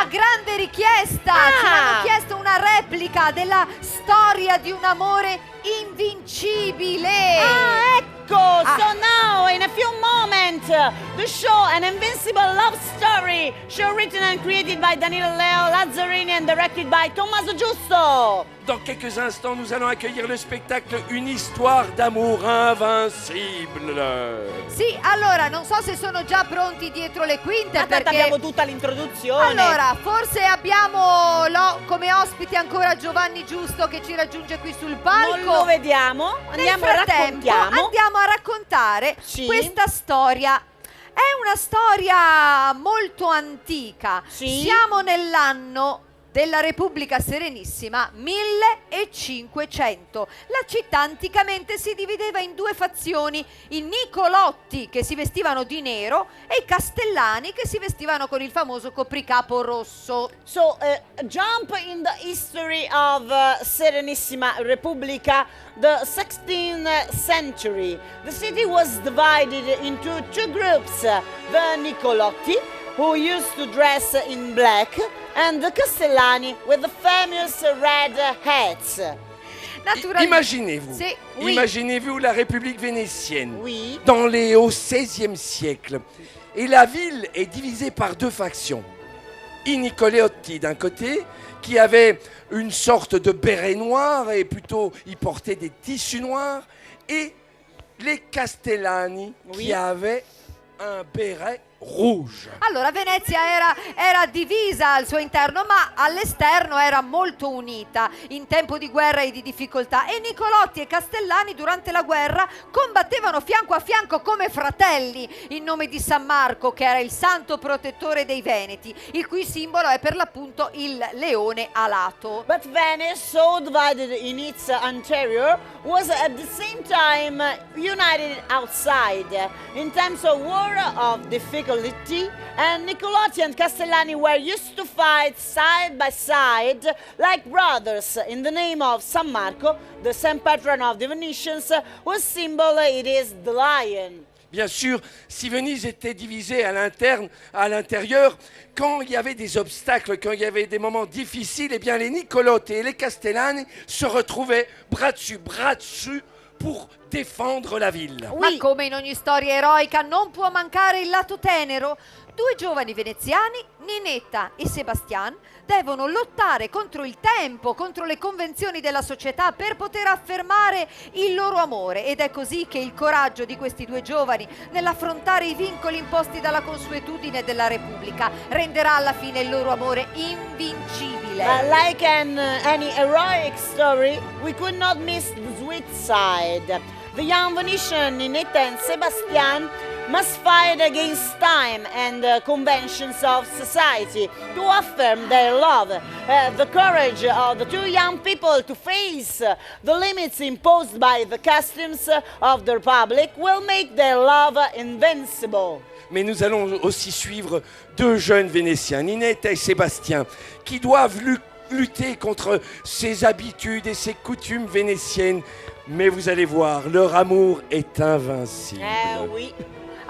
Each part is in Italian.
A grande richiesta! Ci hanno chiesto una replica della storia di un amore invincibile! Ecco! So now, in a few moments, the show An Invincible Love Story, show written and created by Danilo Leo Lazzarini and directed by Tommaso Giusto! Dans quelques instants, nous allons accueillir le spectacle Une histoire d'amour invincible. Sì, allora, non so se sono già pronti dietro le quinte, perché abbiamo tutta l'introduzione. Allora, forse abbiamo come ospite ancora Giovanni Giusto che ci raggiunge qui sul palco. Non lo vediamo, Nel frattempo andiamo a raccontare questa storia. È una storia molto antica. Siamo nell'anno della Repubblica Serenissima 1500. La città anticamente si divideva in due fazioni: i Nicolotti, che si vestivano di nero, e i Castellani, che si vestivano con il famoso copricapo rosso. So, jump in the history of Serenissima Repubblica, the 16th century. The city was divided into two groups: the Nicolotti, who used to dress in black, and the Castellani with the famous red hats. Imaginez-vous, imaginez-vous la République vénitienne au XVIe siècle. Et la ville est divisée par deux factions. I Nicolotti d'un côté, qui avaient une sorte de béret noir, et plutôt ils portaient des tissus noirs, et les Castellani qui avaient un béret rouge. Allora, Venezia era divisa al suo interno, ma all'esterno era molto unita in tempo di guerra e di difficoltà, e Nicolotti e Castellani durante la guerra combattevano fianco a fianco come fratelli in nome di San Marco, che era il santo protettore dei Veneti, il cui simbolo è per l'appunto il leone alato. But Venice, so divided in its interior, was at the same time united outside in times of war, of difficulty, and Nicolotti and Castellani were used to fight side by side like brothers in the name of San Marco, the saint patron of the Venetians, whose symbol it is the lion. Bien sûr, si Venise était divisée à l'intérieur, quand il y avait des obstacles, quand il y avait des moments difficiles, eh bien les Nicolotti et les Castellani se retrouvaient bras dessus pour défendre la ville. Ma come in ogni storia eroica non può mancare il lato tenero. Due giovani veneziani, Ninetta e Sebastian, devono lottare contro il tempo, contro le convenzioni della società per poter affermare il loro amore, ed è così che il coraggio di questi due giovani nell'affrontare i vincoli imposti dalla consuetudine della Repubblica renderà alla fine il loro amore invincibile. Like any heroic story, we could not miss the sweet side. The young Venetian Ninetta and Sebastian must fight against time and conventions of society to affirm their love. The courage of the two young people to face the limits imposed by the customs of the Republic will make their love invincible. Mais nous allons aussi suivre deux jeunes Vénétiens, Ninetta et Sébastien, qui doivent lutter contre ses habitudes et ses coutumes vénitiennes. Mais vous allez voir, leur amour est invincible. Oui.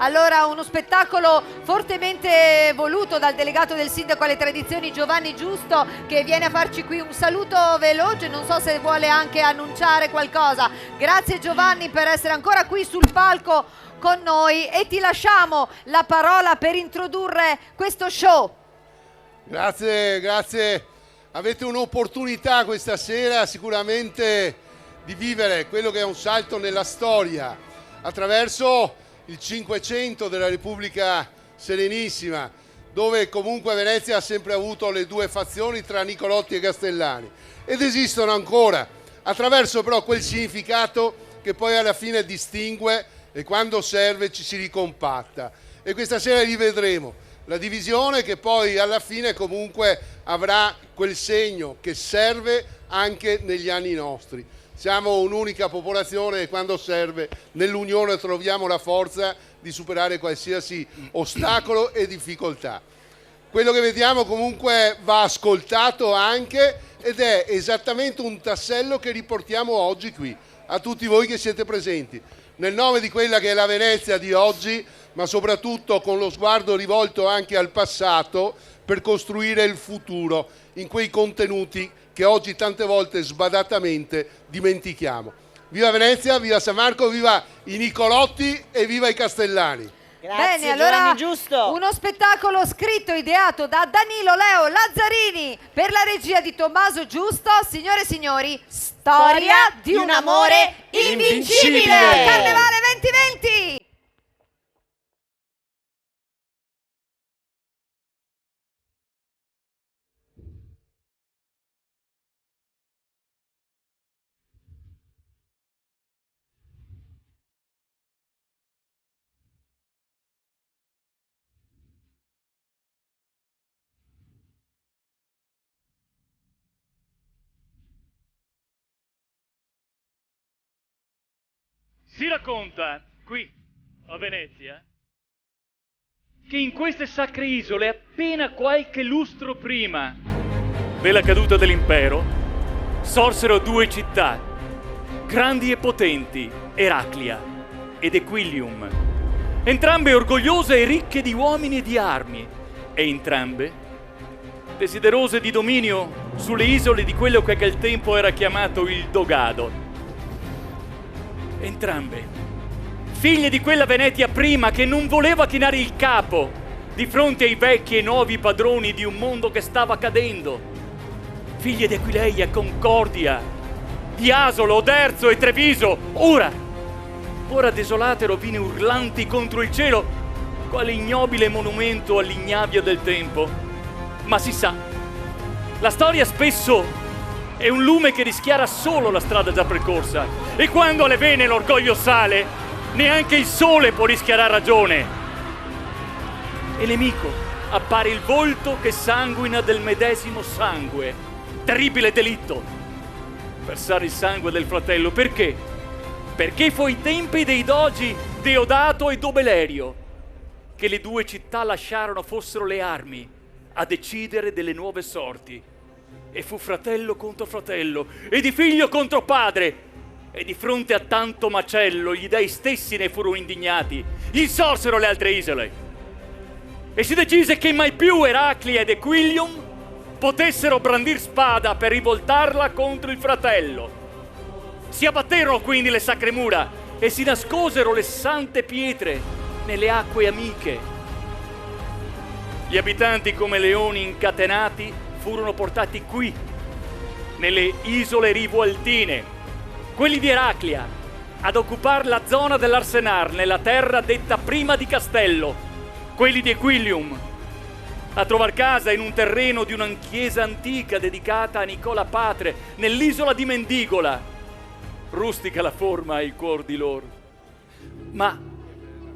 Allora, uno spettacolo fortemente voluto dal delegato del sindaco alle tradizioni Giovanni Giusto, che viene a farci qui un saluto veloce, non so se vuole anche annunciare qualcosa. Grazie Giovanni per essere ancora qui sul palco con noi, e ti lasciamo la parola per introdurre questo show. Grazie. Avete un'opportunità questa sera sicuramente di vivere quello che è un salto nella storia attraverso il 500 della Repubblica Serenissima, dove comunque Venezia ha sempre avuto le due fazioni tra Nicolotti e Castellani, ed esistono ancora, attraverso però quel significato che poi alla fine distingue e quando serve ci si ricompatta. E questa sera rivedremo la divisione che poi alla fine comunque avrà quel segno che serve anche negli anni nostri. Siamo un'unica popolazione e quando serve nell'unione troviamo la forza di superare qualsiasi ostacolo e difficoltà. Quello che vediamo comunque va ascoltato anche, ed è esattamente un tassello che riportiamo oggi qui, a tutti voi che siete presenti. nel nome di quella che è la Venezia di oggi, ma soprattutto con lo sguardo rivolto anche al passato per costruire il futuro in quei contenuti che oggi tante volte sbadatamente dimentichiamo. Viva Venezia, viva San Marco, viva i Nicolotti e viva i Castellani. Grazie. Bene, allora Giusto. uno spettacolo scritto e ideato da Danilo Leo Lazzarini per la regia di Tommaso Giusto. Signore e signori, storia di un amore invincibile. Carnevale 2020. Si racconta, qui, a Venezia, che in queste sacre isole, appena qualche lustro prima della caduta dell'impero, sorsero due città, grandi e potenti, Eraclia ed Equilium, entrambe orgogliose e ricche di uomini e di armi, e entrambe desiderose di dominio sulle isole di quello che al tempo era chiamato il Dogado. Entrambe, figlie di quella Venetia prima che non voleva chinare il capo di fronte ai vecchi e nuovi padroni di un mondo che stava cadendo. Figlie di Aquileia, Concordia, di Asolo, Oderzo e Treviso, ora desolate rovine urlanti contro il cielo, quale ignobile monumento all'ignavia del tempo. Ma si sa, la storia spesso è un lume che rischiara solo la strada già percorsa, e quando alle vene l'orgoglio sale, neanche il sole può rischiarare ragione. E nemico appare il volto che sanguina del medesimo sangue. Terribile delitto, versare il sangue del fratello. Perché? Perché fu ai tempi dei dogi Deodato e Dobelerio che le due città lasciarono fossero le armi a decidere delle nuove sorti. E fu fratello contro fratello, e di figlio contro padre, e di fronte a tanto macello gli dei stessi ne furono indignati, gli sorsero le altre isole, e si decise che mai più Eraclia ed Equilium potessero brandir spada per rivoltarla contro il fratello. Si abbatterono quindi le sacre mura e si nascosero le sante pietre nelle acque amiche. Gli abitanti come leoni incatenati furono portati qui, nelle isole rivualtine, quelli di Eraclia, ad occupare la zona dell'Arsenar, nella terra detta prima di Castello, quelli di Equilium, a trovar casa in un terreno di una chiesa antica dedicata a Nicola Patre, nell'isola di Mendigola. Rustica la forma e il cuor di loro. Ma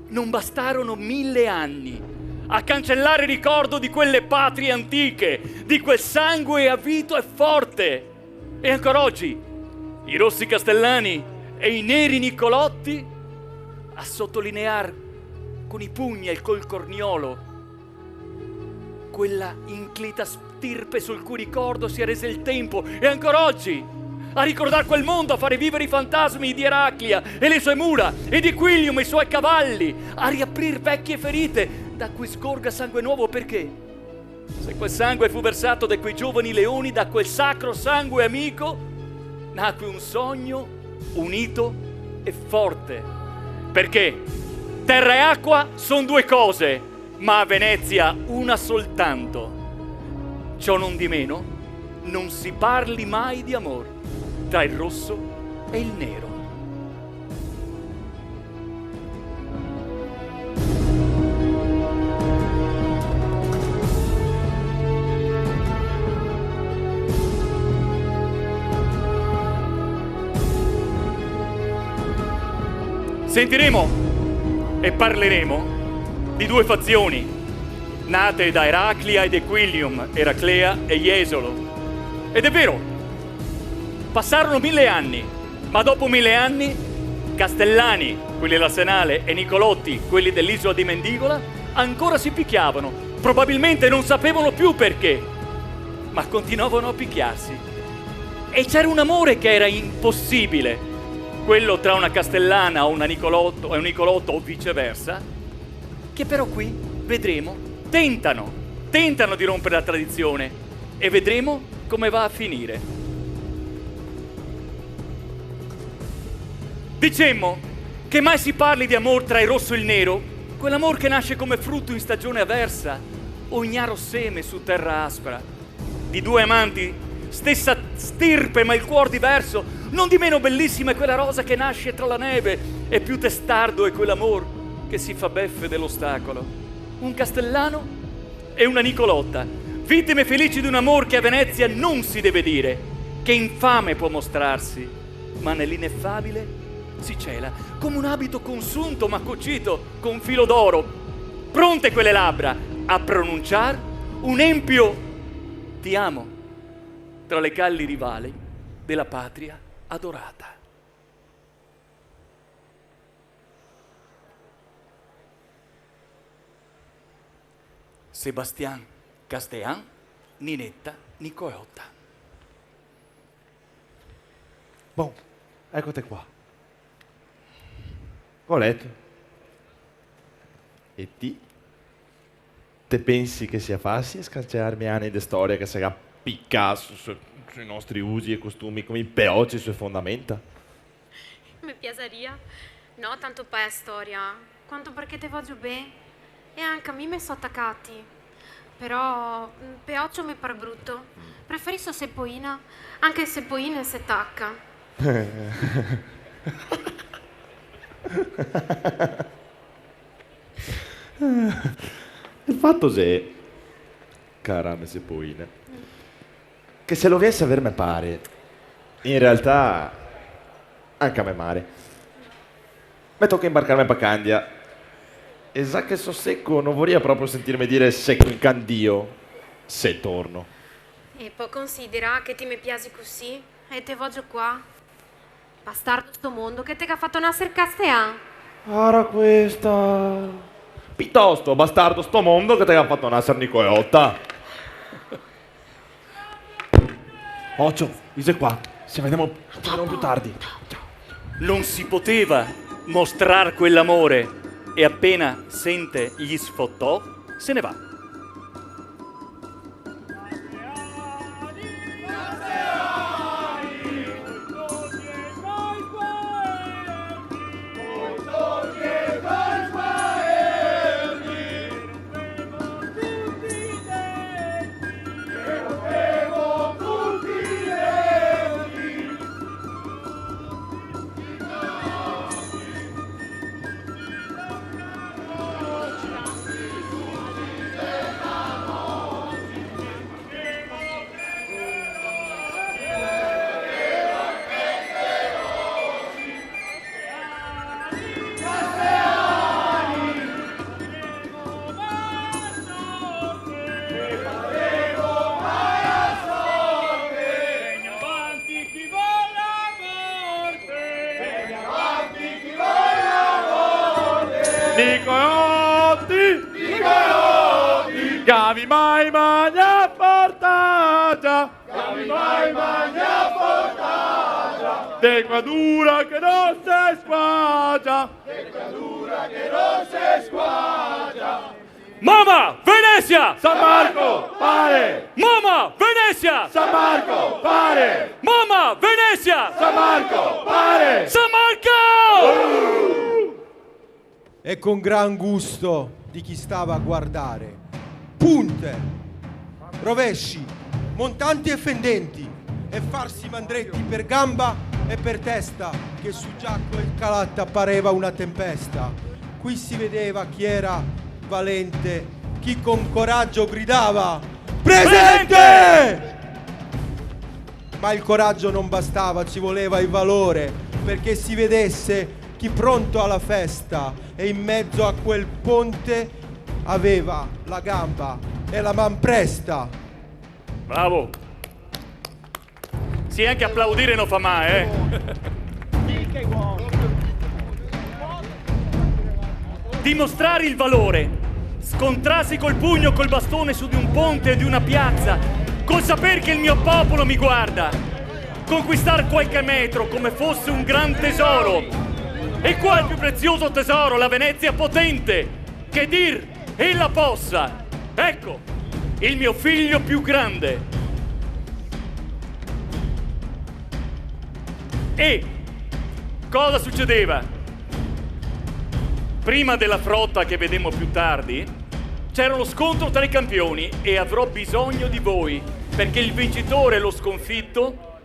non bastarono 1000 anni a cancellare il ricordo di quelle patrie antiche, di quel sangue avito e forte. E ancora oggi i rossi castellani e i neri nicolotti a sottolinear con i pugni e col corniolo quella inclita stirpe sul cui ricordo si è reso il tempo. E ancora oggi a ricordare quel mondo, a fare vivere i fantasmi di Eraclia e le sue mura, e di Equilium e i suoi cavalli, a riaprir vecchie ferite da cui scorga sangue nuovo. Perché? Se quel sangue fu versato da quei giovani leoni, da quel sacro sangue amico, nacque un sogno unito e forte. Perché terra e acqua sono due cose, ma a Venezia una soltanto. Ciò non di meno, non si parli mai di amore tra il rosso e il nero. Sentiremo e parleremo di due fazioni nate da Eraclia ed Equilium, Eraclea e Jesolo. Ed è vero, passarono 1000 anni, ma dopo 1000 anni Castellani, quelli dell'Arsenale, e Nicolotti, quelli dell'isola di Mendigola, ancora si picchiavano. Probabilmente non sapevano più perché, ma continuavano a picchiarsi. E c'era un amore che era impossibile, quello tra una castellana o un Nicolotto o viceversa, che però qui vedremo tentano di rompere la tradizione e vedremo come va a finire. Dicemmo che mai si parli di amor tra il rosso e il nero, quell'amor che nasce come frutto in stagione avversa o ignaro seme su terra aspra, di due amanti, stessa stirpe ma il cuor diverso, non di meno bellissima è quella rosa che nasce tra la neve e più testardo è quell'amor che si fa beffe dell'ostacolo. Un castellano e una Nicolotta, vittime felici di un amor che a Venezia non si deve dire, che infame può mostrarsi, ma nell'ineffabile si cela come un abito consunto ma cucito con filo d'oro, pronte quelle labbra a pronunciar un empio ti amo tra le calli rivali della patria adorata. Sebastian Castellan, Ninetta Nicoleotta. Bon, eccote qua. Ho letto. E te pensi che sia facile scacciarmi anni di storia che sarà Picasso sui nostri usi e costumi come i peoci sue fondamenta? Mi piaceria. No, tanto per storia, quanto perché te voglio bene. E anche a me mi sono attaccati. Però peoccio mi pare brutto. Preferisco Sepoina, anche Sepoina si attacca. Il fatto è, cara me Sepoina, che se lo viesse a ver me pare, in realtà anche a me mare. Mi tocca imbarcarmi per Candia. E sa che so secco, non vorrei proprio sentirmi dire secco in candio se torno. E poi considera che ti mi piaci così e te voglio qua. Bastardo sto mondo che te ha fatto nascere Castellan. Ara questa. Piuttosto, bastardo sto mondo che te ha fatto nascere Nicoleotta. Occhio, sei qua. Ci vediamo più tardi. Non si poteva mostrar quell'amore e appena sente gli sfottò, se ne va. Gavi mai magna portata, de qua dura che non si squaggia, Mama, Venezia! San Marco, pare! Mama, Venezia! San Marco, pare! Mama, Venezia! San Marco, pare! San Marco! E con gran gusto di chi stava a guardare. Punte, rovesci, montanti e fendenti, e farsi mandretti per gamba e per testa, che su Giacco e Calatta pareva una tempesta. Qui si vedeva chi era valente, chi con coraggio gridava presente! Ma il coraggio non bastava, ci voleva il valore, perché si vedesse chi pronto alla festa e in mezzo a quel ponte aveva la gamba e la man presta. Bravo! Sì, anche applaudire non fa mai, Dimostrare il valore, scontrarsi col pugno o col bastone su di un ponte o di una piazza, col saper che il mio popolo mi guarda. conquistare qualche metro come fosse un gran tesoro. E qua il più prezioso tesoro, la Venezia potente, che dir ella possa. Ecco, il mio figlio più grande. E cosa succedeva? Prima della frotta che vedremo più tardi, c'era lo scontro tra i campioni e avrò bisogno di voi, perché il vincitore e lo sconfitto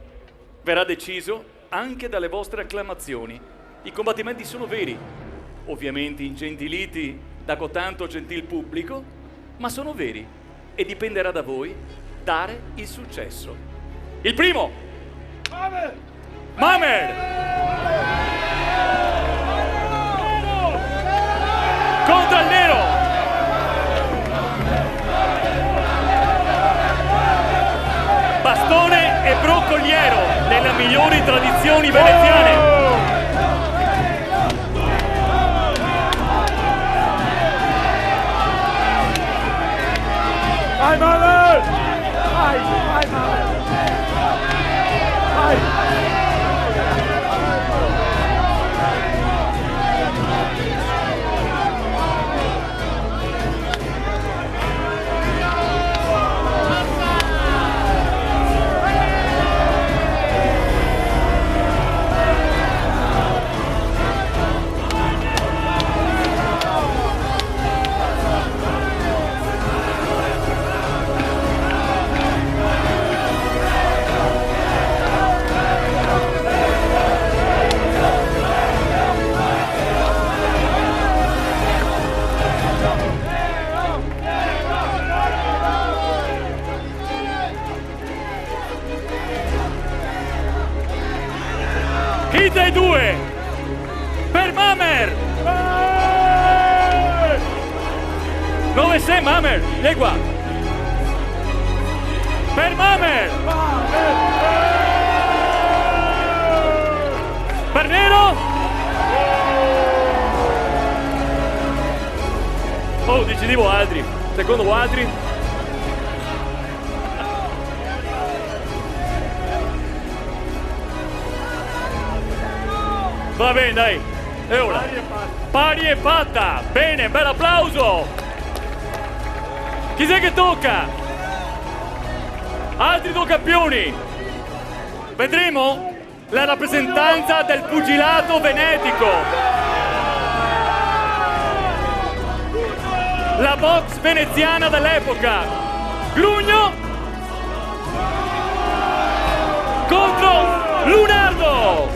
verrà deciso anche dalle vostre acclamazioni. I combattimenti sono veri, ovviamente ingentiliti da cotanto gentil pubblico, ma sono veri e dipenderà da voi dare il successo. Il primo! Mamer! Contro il nero! Bastone e broccoliero, nelle migliori tradizioni veneziane. Vai Mamer! Vai Mamer! Vai! Chi tra i due? Per Mamer! Dove sei Mamer? Vieni qua! Per Mamer! Per Nero? Oh, decidevo altri. Secondo altri? Va bene, dai. E ora? Pari e patta. Bene, bel applauso. Chi c'è che tocca? Altri due campioni. Vedremo la rappresentanza del pugilato venetico. La box veneziana dell'epoca. Grugno contro Lunardo.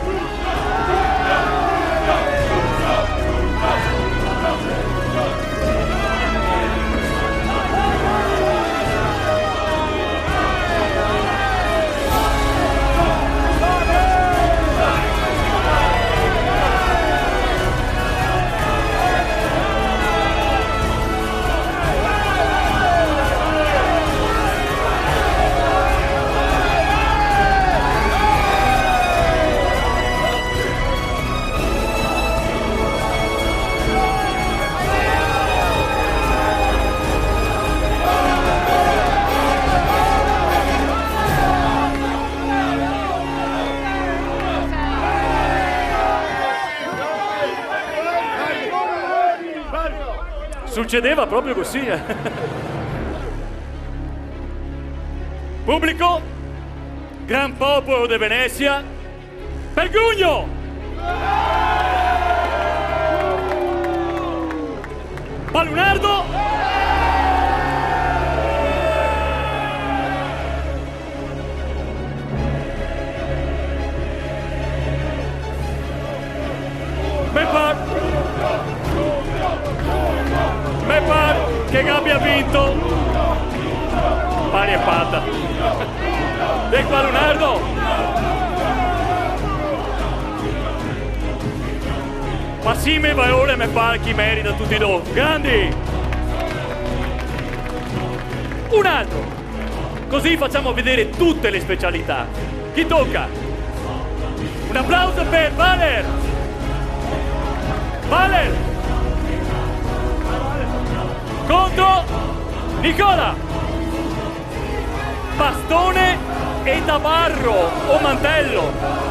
Succedeva proprio così. Pubblico, gran popolo di Venezia, per Grugno! Palunardo! Me par che abbia vinto pari e patta. E qua Lunardo. Ma sì, me va ora me pare chi merita tutti i due. Grandi. Un altro. Così facciamo vedere tutte le specialità. Chi tocca? Un applauso per Valer. Valer contro Nicola. Bastone e tabarro o mantello.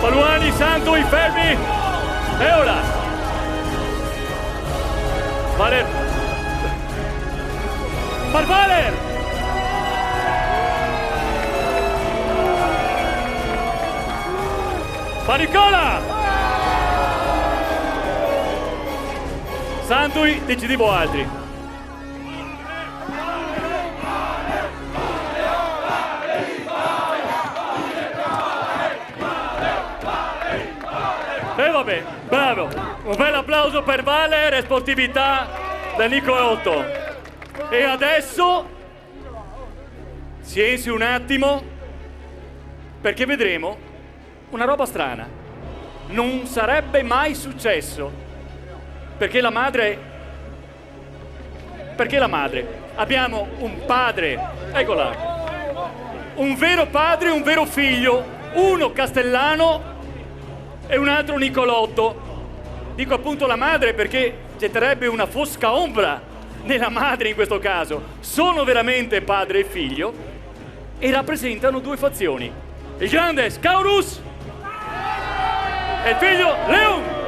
Paluani, Santui, fermi! E ora? Valer! Valer! Panicola! Santui, decidivo altri. E vabbè, bravo, un bel applauso per Valer e sportività da Nicolotto. E adesso silenzi un attimo, perché vedremo una roba strana. Non sarebbe mai successo, perché la madre, abbiamo un padre, eccola, un vero padre e un vero figlio, uno castellano e un altro Nicolotto. Dico appunto la madre perché getterebbe una fosca ombra nella madre in questo caso. Sono veramente padre e figlio e rappresentano due fazioni. Il grande Scaurus e il figlio Leon.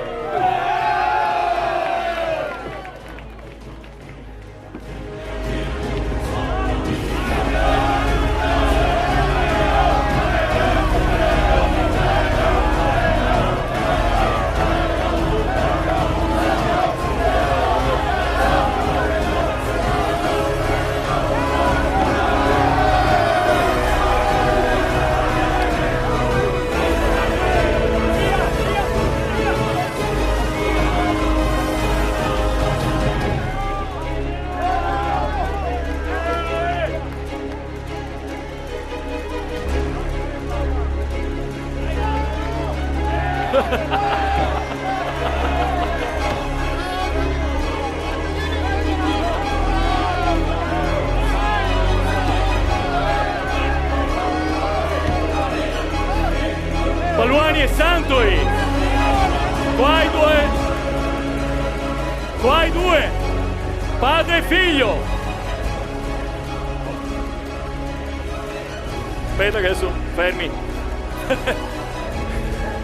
Paluani e Santui, qua i due, padre e figlio. Aspetta che adesso, fermi.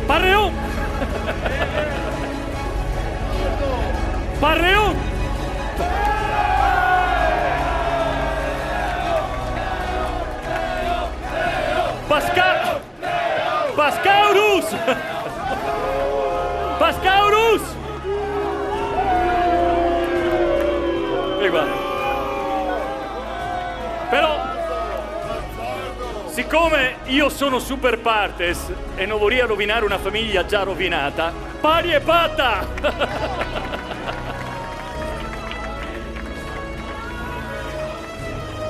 Parreon! Parreon! Pascaurus! Pascaurus! E guarda. Però, siccome io sono super partes e non vorrei rovinare una famiglia già rovinata, pari e patta!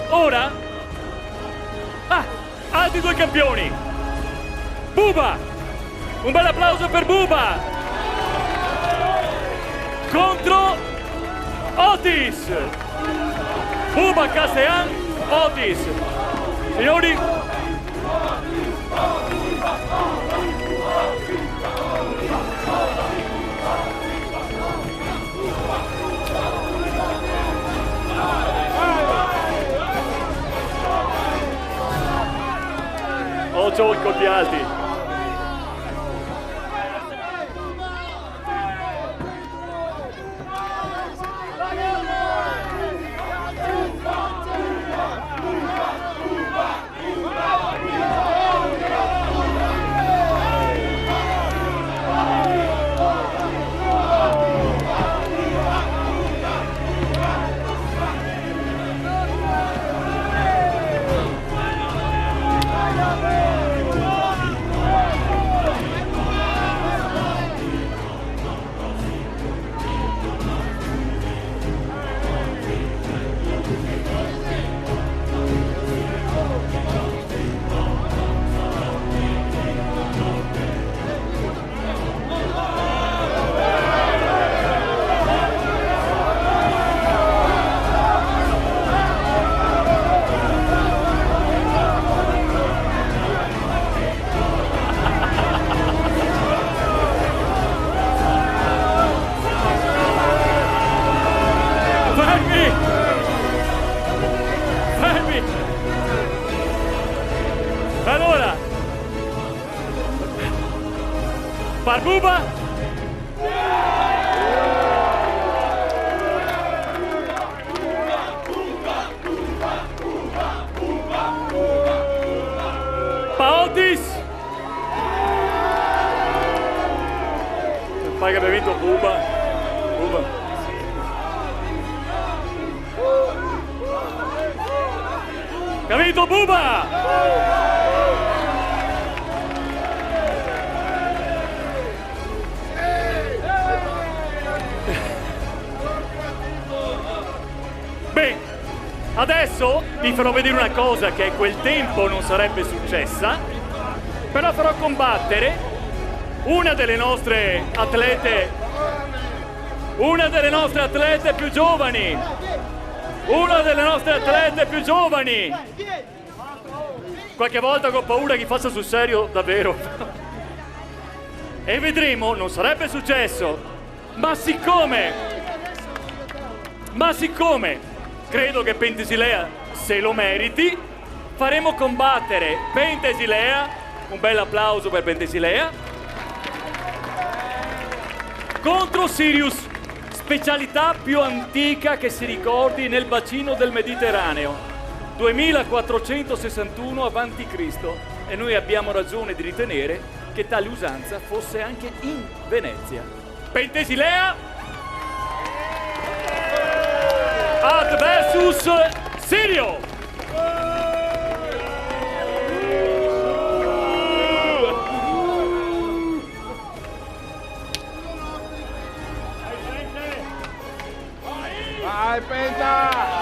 Ora, altri due campioni. Buba Un bel applauso per Buba! Contro Otis! Buba Castellan, Otis! Signori! Occhio i colpi alti! Allora, Barbuba, Paotis, poi che abbiamo vinto Buba. Che ha vinto Buba! Beh, adesso vi farò vedere una cosa che a quel tempo non sarebbe successa, però farò combattere una delle nostre atlete più giovani. Una delle nostre atlete più giovani. Qualche volta ho paura che faccia sul serio, davvero. E vedremo, non sarebbe successo. Ma siccome credo che Penthesilea se lo meriti, faremo combattere Penthesilea, un bel applauso per Penthesilea, contro Sirius, specialità più antica che si ricordi nel bacino del Mediterraneo, 2461 a.C. e noi abbiamo ragione di ritenere che tale usanza fosse anche in Venezia. Penthesilea ad versus Sirio. Vai Penta!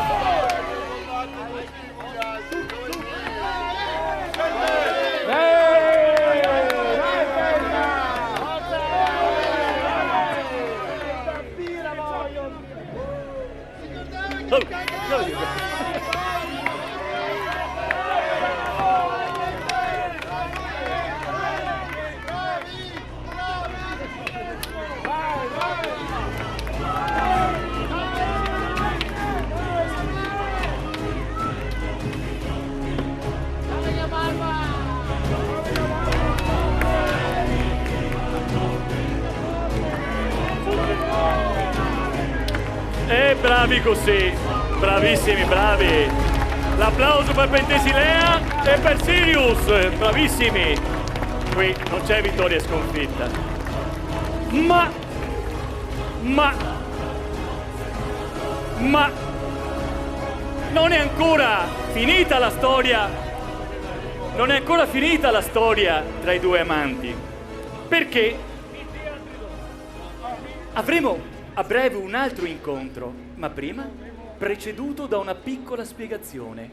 Bravi così, bravissimi, bravi. L'applauso per Penthesilea e per Sirius, bravissimi. Qui non c'è vittoria e sconfitta. Ma non è ancora finita la storia. Non è ancora finita la storia tra i due amanti. Perché avremo a breve un altro incontro, ma prima preceduto da una piccola spiegazione.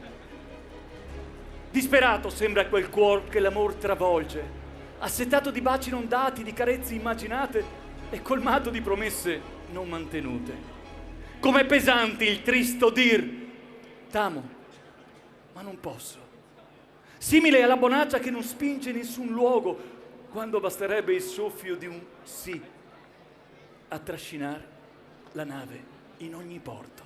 Disperato sembra quel cuor che l'amor travolge, assetato di baci non dati, di carezze immaginate e colmato di promesse non mantenute. Com'è pesante il tristo dir t'amo, ma non posso. Simile alla bonaccia che non spinge in nessun luogo, quando basterebbe il soffio di un sì a trascinare la nave in ogni porto.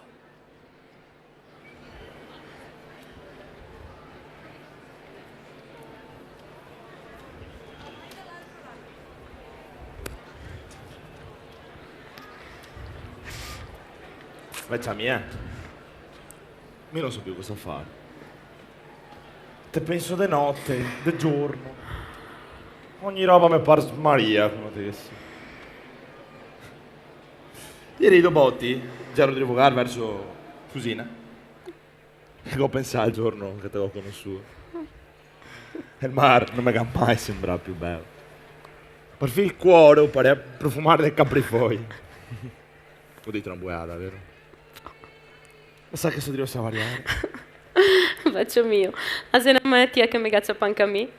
Vecchia mia, io non so più cosa fare. Te penso de notte, de giorno. Ogni roba mi pare Maria, come te che sia. Ieri dopo ti ero di vogare verso Fusina. E ho pensato al giorno che te l'ho conosciuto. E il mare non mi mai sembrava più bello. Perfino il cuore pare profumare del caprifogli. Ho detto una buiata, vero? Ma sa che so dire questa variare? Faccio mio, a se non è che mi caccia panca a me.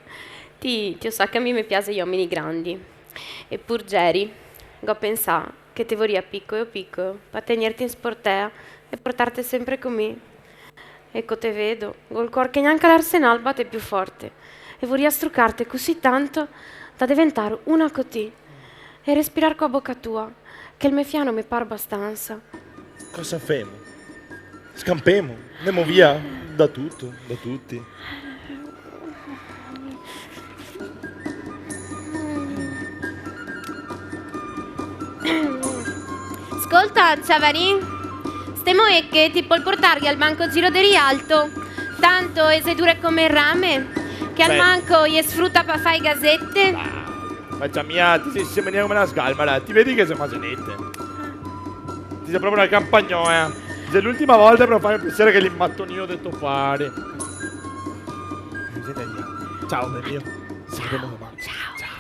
Ti sa che a me mi piace gli uomini grandi. E pur Jerry, ho pensato che ti vorrei piccolo per tenerti in sportea e portarti sempre con me. Ecco te vedo, col cuore che neanche l'Arsenal batte più forte. E vorrei struccarti così tanto da diventare una così e respirare con la bocca tua, che il mio fiano mi pare abbastanza. Cosa femo? Scampemo, andiamo via da tutto, da tutti. Ascolta, Ciavani, stiamo e che ti può portargli al banco giro di Rialto. Tanto è se dure come il rame, che al manco gli sfrutta per fare gazzette. Faccia mia, ti sei sembrata come una scalmara, ti vedi che sei masenette. Ti sei proprio una campagnoia. Se l'ultima volta per fare pensare che l'immattonio ho detto fare. Ciao, bel mio. Ci vediamo domani. Ciao.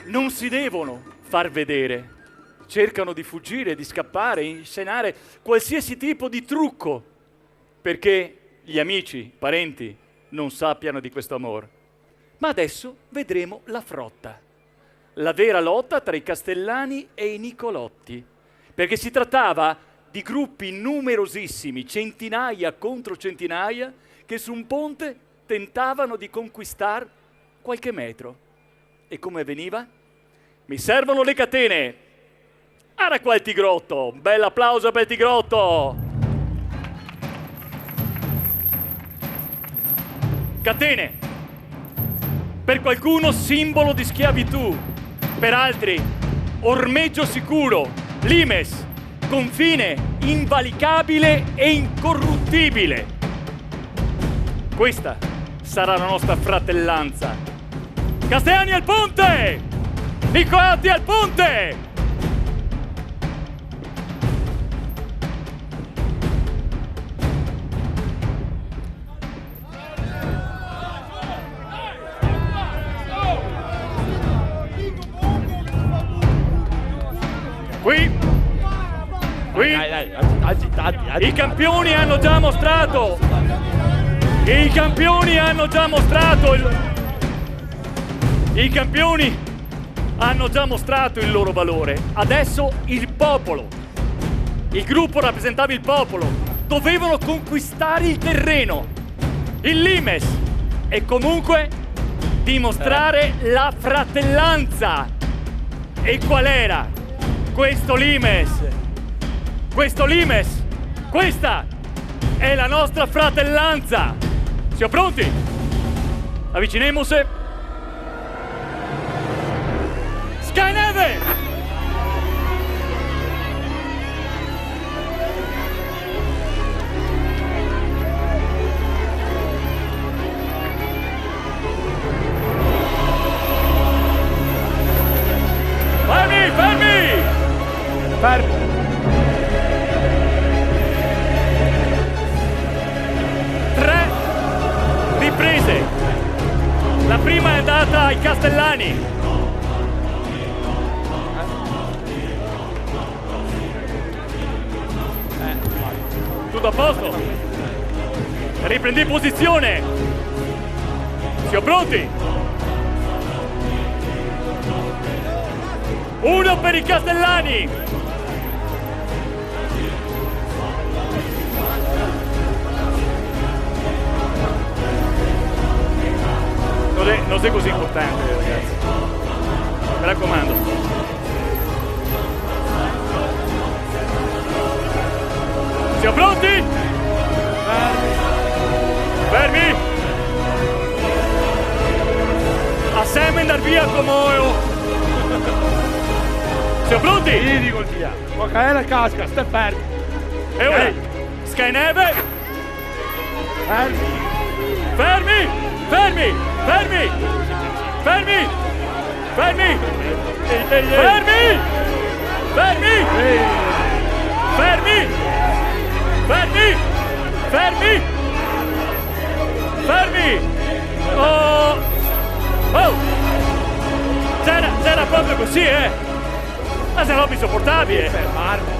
Non si devono far vedere. Cercano di fuggire, di scappare, inscenare qualsiasi tipo di trucco perché gli amici, i parenti non sappiano di questo amore. Ma adesso vedremo la frotta. La vera lotta tra i Castellani e i Nicolotti, perché si trattava di gruppi numerosissimi, centinaia contro centinaia, che su un ponte tentavano di conquistare qualche metro. E come veniva? Mi servono le catene! Ara qua il Tigrotto! Un bel applauso per il Tigrotto! Catene! Per qualcuno simbolo di schiavitù, per altri ormeggio sicuro, limes, confine invalicabile e incorruttibile. Questa sarà la nostra fratellanza. Castellani al ponte! Nicolotti al ponte! Qui i campioni hanno già mostrato. I campioni hanno già mostrato il loro valore. Adesso il popolo, il gruppo rappresentava il popolo, dovevano conquistare il terreno, il limes e comunque dimostrare la fratellanza. E qual era questo limes? Questa è la nostra fratellanza. Siamo pronti? Avvicinémonos. Skyneve! Fermi! 3 riprese. La prima è andata ai Castellani. Tutto a posto? Riprendi posizione. Siamo pronti? 1 per i Castellani. Non è così importante, ragazzi. Mi raccomando. Siamo pronti? Fermi! A Sam andar via come siamo pronti? Sì, dico via. Michaela casca, stai fermi. E ora? Skyneve! Fermi! Fermi! Fermi! Fermi! Fermi! Fermi! Fermi! Fermi! Fermi! Fermi! Fermi! Fermi! Oh! Oh! C'era proprio così, Ma se roba insopportabile! Fermarmi!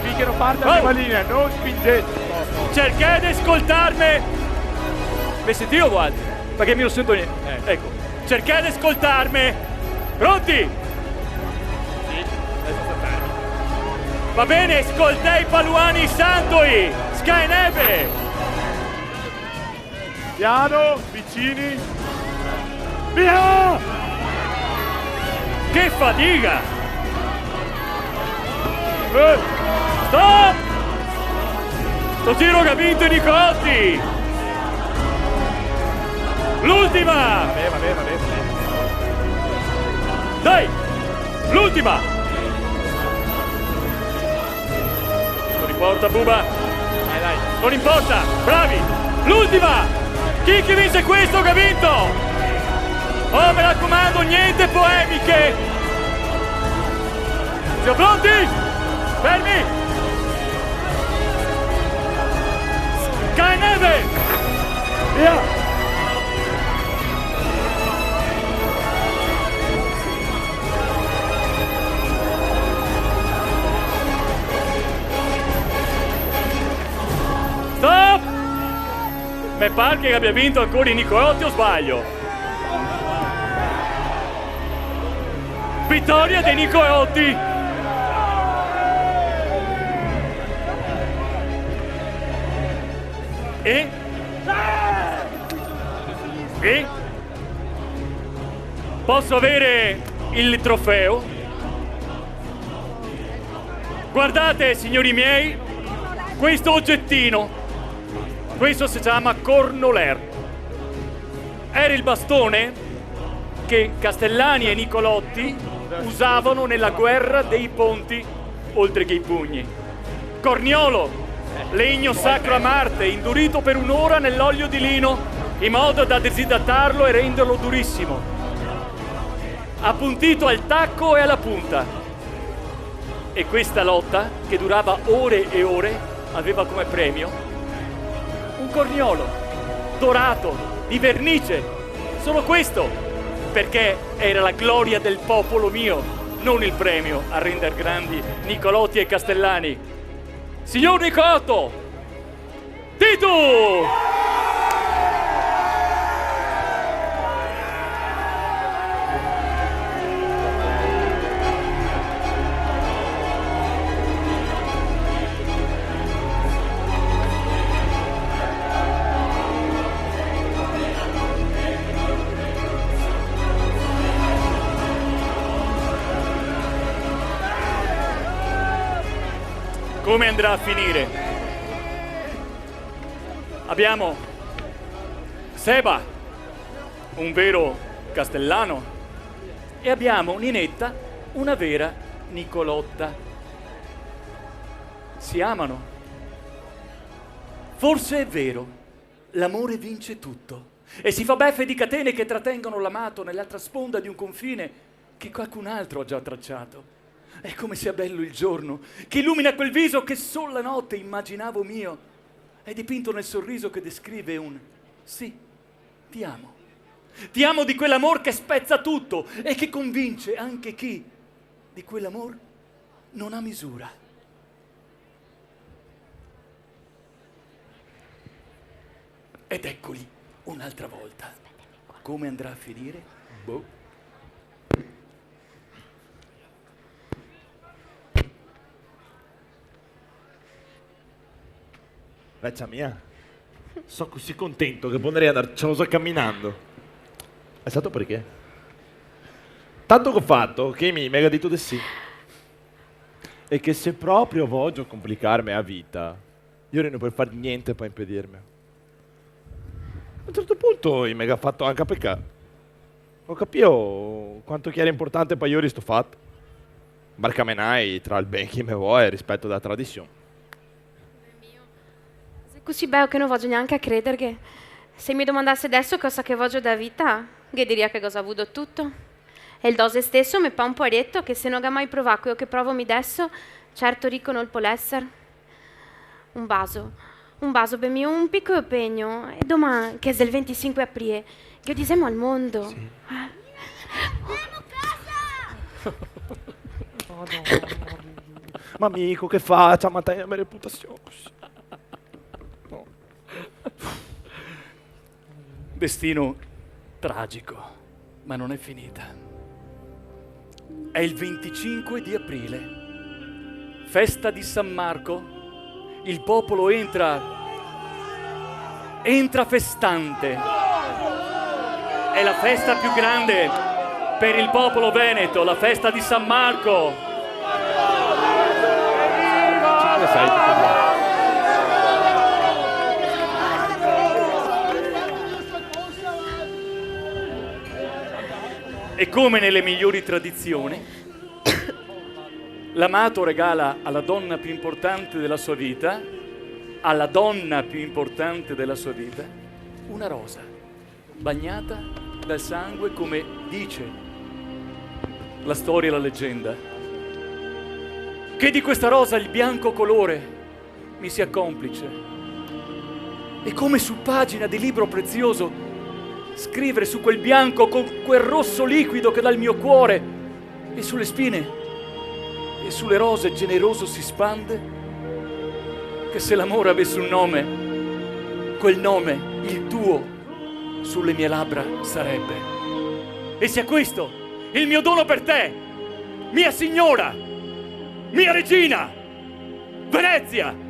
Finché non parte la prima linea, non spingete! Cercate di ascoltarmi! Mi sentite voi? Perché mi non sento niente. Ecco. Cercate di ascoltarmi! Pronti? Sì, adesso sto fermo. Va bene, ascoltai Paluani Santoi! Skyneve! Piano, vicini. Via! Che fatica! Stop! Sto giro che ha vinto Nicolotti! L'ultima! Vabbè. Dai! L'ultima! Non importa, Buba! Dai. Non importa! Bravi! L'ultima! Chi che vince questo che ha vinto? Oh, mi raccomando, niente polemiche! Siamo pronti? Fermi! Skyneve! Via! Stop! Mi pare che abbia vinto ancora i Nicolotti o sbaglio? Vittoria dei Nicolotti! E? Posso avere il trofeo? Guardate, signori miei, questo oggettino. Questo si chiama Cornoler. Era il bastone che Castellani e Nicolotti usavano nella guerra dei ponti, oltre che i pugni. Corniolo, legno sacro a Marte, indurito per un'ora nell'olio di lino, in modo da disidratarlo e renderlo durissimo. Appuntito al tacco e alla punta. E questa lotta, che durava ore e ore, aveva come premio un corniolo dorato di vernice, solo questo, perché era la gloria del popolo mio, non il premio a render grandi Nicolotti e Castellani. Signor Nicolotto, Tito! Come andrà a finire? Abbiamo Seba, un vero castellano, e abbiamo Ninetta, una vera Nicolotta. Si amano. Forse è vero, l'amore vince tutto e si fa beffe di catene che trattengono l'amato nell'altra sponda di un confine che qualcun altro ha già tracciato. È come sia bello il giorno, che illumina quel viso che sol la notte immaginavo mio. È dipinto nel sorriso che descrive un sì, ti amo. Ti amo di quell'amor che spezza tutto e che convince anche chi di quell'amor non ha misura. Ed eccoli un'altra volta. Come andrà a finire? Boh. Vecchia mia, sono così contento che potrei andarcelo camminando. È stato perché? Tanto che ho fatto che mi ha detto di sì. E che se proprio voglio complicarmi la vita, io non puoi fare niente per impedirmi. A un certo punto mi ha fatto anche peccare. Ho capito quanto che era importante per io sto fatto. Barcamenai tra il ben che mi vuoi e rispetto della tradizione. È così bello che non voglio neanche a credere che se mi domandasse adesso cosa che voglio da vita, che diria che cosa ho avuto tutto. E il dose stesso mi fa un po' detto che se non ha mai provato quello che provo mi adesso, certo ricco non può essere. Un baso per mio, un piccolo impegno. E domani, che è il 25 aprile, che disiamo al mondo. Sì. Ma amico, che faccia? Mantieni la mia reputazione così. No. Destino tragico, ma non è finita. È il 25 di aprile, festa di San Marco. Il popolo entra festante. È la festa più grande per il popolo veneto, la festa di San Marco. E come nelle migliori tradizioni, l'amato regala alla donna più importante della sua vita, una rosa bagnata dal sangue, come dice la storia e la leggenda. Che di questa rosa il bianco colore mi sia complice. E come su pagina di libro prezioso scrivere su quel bianco con quel rosso liquido che dal mio cuore e sulle spine e sulle rose generoso si spande, che se l'amore avesse un nome, quel nome, il tuo, sulle mie labbra sarebbe. E sia questo il mio dono per te, mia signora, mia regina, Venezia!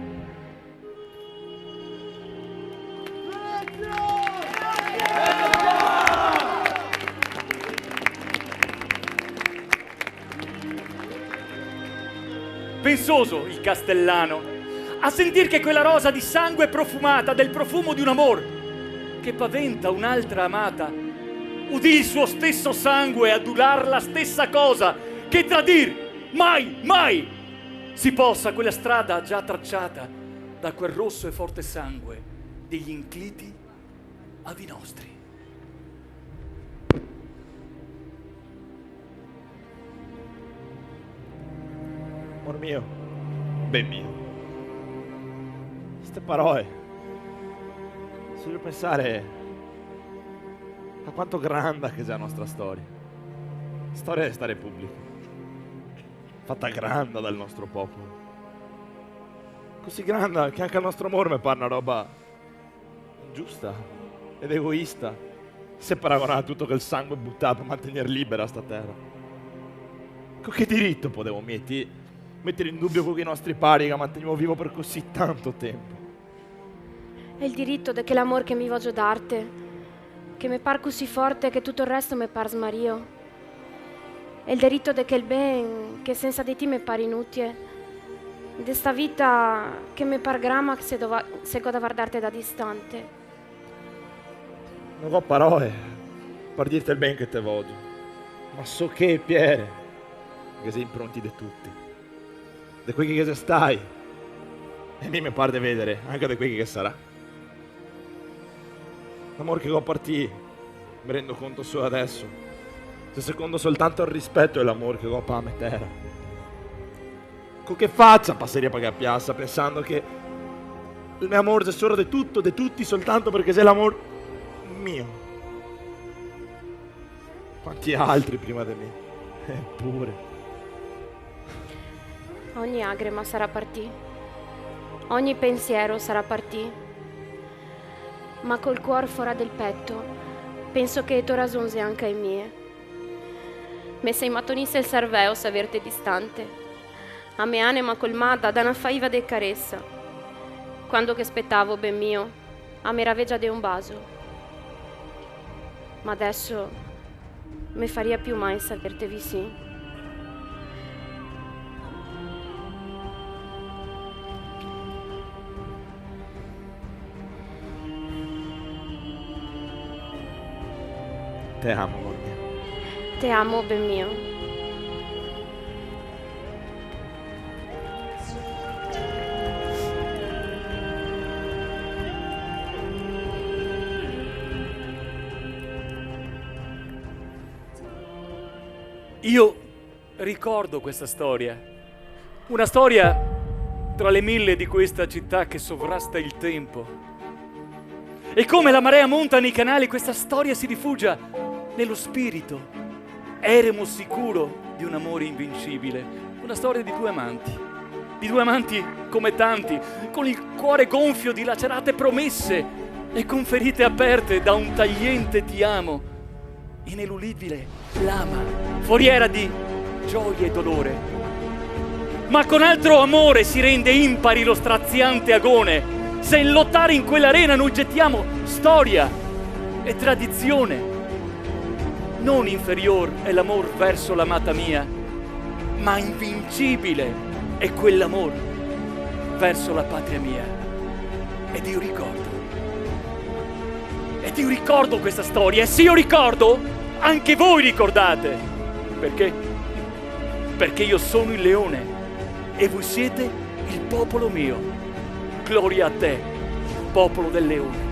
Pensoso il castellano a sentir che quella rosa di sangue profumata del profumo di un amor che paventa un'altra amata udì il suo stesso sangue adular la stessa cosa, che tradir mai, mai si possa quella strada già tracciata da quel rosso e forte sangue degli incliti avi nostri. Amor mio, ben mio, queste parole, se devo pensare a quanto grande che è la nostra storia di questa Repubblica, fatta grande dal nostro popolo, così grande che anche il nostro amore mi pare una roba giusta ed egoista, se paragonare a tutto quel sangue buttato per mantenere libera sta terra. Con che diritto potevo mettere in dubbio con i nostri pari che manteniamo vivo per così tanto tempo? È il diritto de che l'amor che mi voglio darti, che mi par così forte che tutto il resto mi par smario. È il diritto de che il ben che senza di te mi par inutile, de sta vita che mi par grama se goda guardarti da distante. Non ho parole per dirti il ben che te voglio, ma so che Piere, che sei impronti di tutti, di quelli che stai, e mi pare di vedere anche di quelli che sarà. L'amore che ho per te, mi rendo conto solo adesso, se secondo soltanto il rispetto e l'amore che ho per me terra. Con che faccia passeria per la piazza pensando che il mio amore è solo di tutto, di tutti, soltanto perché sei l'amore mio. Quanti altri prima di me, eppure. Ogni lagrima sarà per te, ogni pensiero sarà per te, ma col cuore fuori del petto. Penso che tu ragioni anche ai mie. Me sei matonisse il cervello se averte distante. A me anima colmata da una faiva de carezza. Quando che aspettavo, ben mio, a me raveggia de un baso. Ma adesso me faria più mai saperte vicino. Te amo, amor mio. Te amo, ben mio. Io ricordo questa storia. Una storia tra le mille di questa città che sovrasta il tempo. E come la marea monta nei canali, questa storia si rifugia nello spirito, eremo sicuro di un amore invincibile. Una storia di due amanti come tanti, con il cuore gonfio di lacerate promesse e con ferite aperte da un tagliente ti amo, ineludibile lama, foriera di gioia e dolore. Ma con altro amore si rende impari lo straziante agone, se in lottare in quell'arena noi gettiamo storia e tradizione. Non inferior è l'amor verso l'amata mia, ma invincibile è quell'amor verso la patria mia. Ed io ricordo questa storia, e se io ricordo, anche voi ricordate. Perché? Perché io sono il leone e voi siete il popolo mio. Gloria a te, popolo del leone.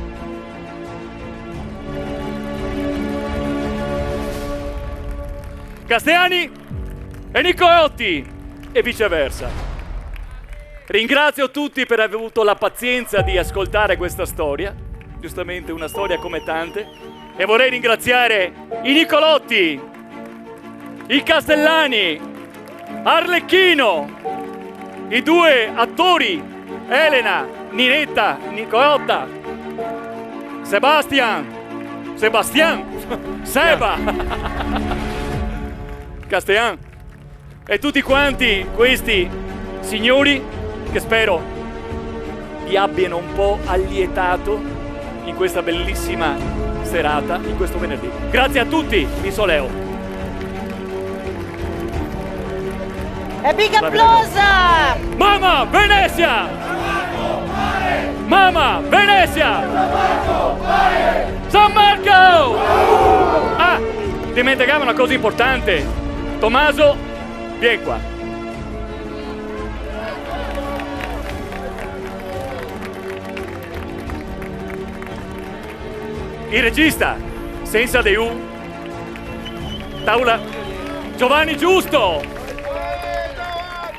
Castellani e Nicoleotti e viceversa. Ringrazio tutti per aver avuto la pazienza di ascoltare questa storia, giustamente una storia come tante, e vorrei ringraziare i Nicolotti, i Castellani, Arlecchino, i due attori, Elena, Ninetta, Nicoleotta, Sebastian, Seba, Castellan, e tutti quanti questi signori che spero vi abbiano un po' allietato in questa bellissima serata, in questo venerdì. Grazie a tutti, mi soleo. E big applause! Mamma Venezia! Mamma Venezia! San Marco! Ah, dimenticavo una cosa importante. Tommaso, vieni qua. Il regista, senza Deu, Taula, Giovanni Giusto,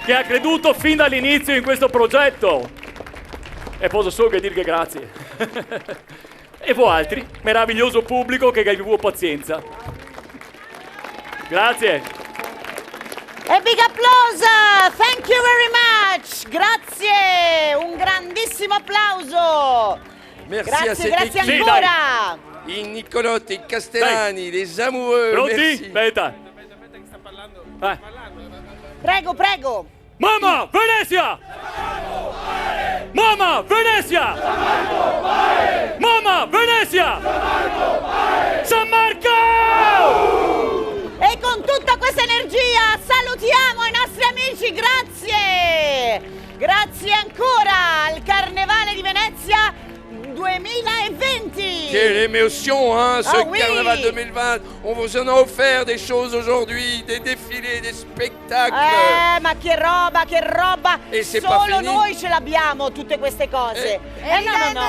che ha creduto fin dall'inizio in questo progetto. E posso solo che dirgli grazie. E voi altri, meraviglioso pubblico che vi ha avuto pazienza. Grazie. E big applause! Thank you very much! Grazie! Un grandissimo applauso! Merci grazie ancora! I Nicolotti, i Castellani, les amoureux, pronti? merci. Aspetta. Prego! Mamma Venezia! Mamma Venezia! Mamma Venezia! San Marco! E con tutta questa energia salutiamo i nostri amici, grazie! Grazie ancora al Carnevale di Venezia 2020! Quelle émotion, hein, ce oui. Carnaval 2020. On vous en a offert des choses aujourd'hui, des défilés, des spectacles. Ma che roba! E se Solo noi ce l'abbiamo tutte queste cose. E ridendo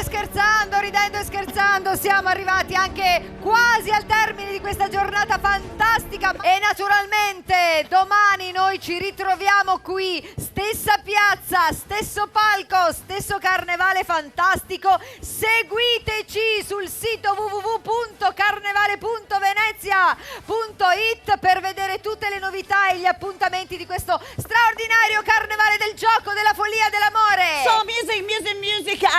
e scherzando, siamo arrivati anche quasi al termine di questa giornata fantastica. E naturalmente domani noi ci ritroviamo qui, stessa piazza, stesso palco, stesso carnevale fantastico. Seguiteci sul sito www.carnevale.venezia.it per vedere tutte le novità e gli appuntamenti di questo straordinario carnevale del gioco, della follia, dell'amore. So music,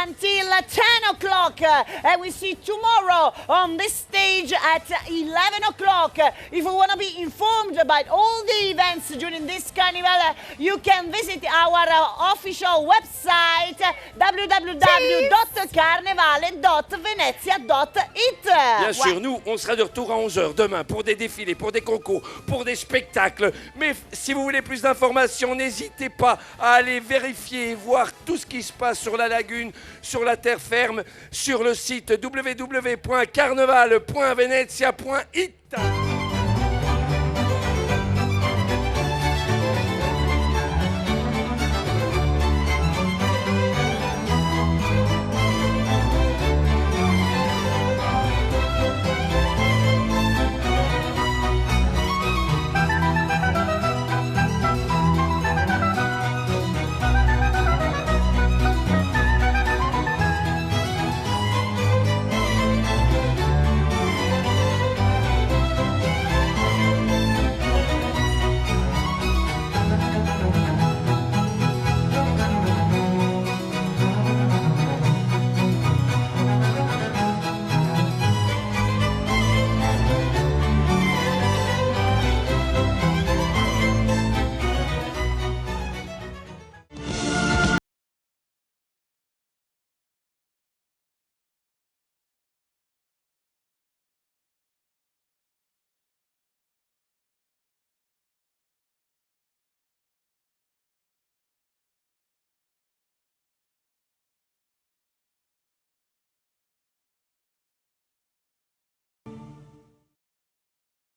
until 10 o'clock. And we see tomorrow on this stage at 11 o'clock. If you want to be informed about all the events during this carnival, you can visit our official website www.carnevale.venezia.it. Bien sûr, nous, on sera de retour à 11h demain pour des défilés, pour des concours, pour des spectacles. Mais si vous voulez plus d'informations, n'hésitez pas à aller vérifier et voir tout ce qui se passe sur la lagune, sur la terre ferme, sur le site www.carneval.venezia.it.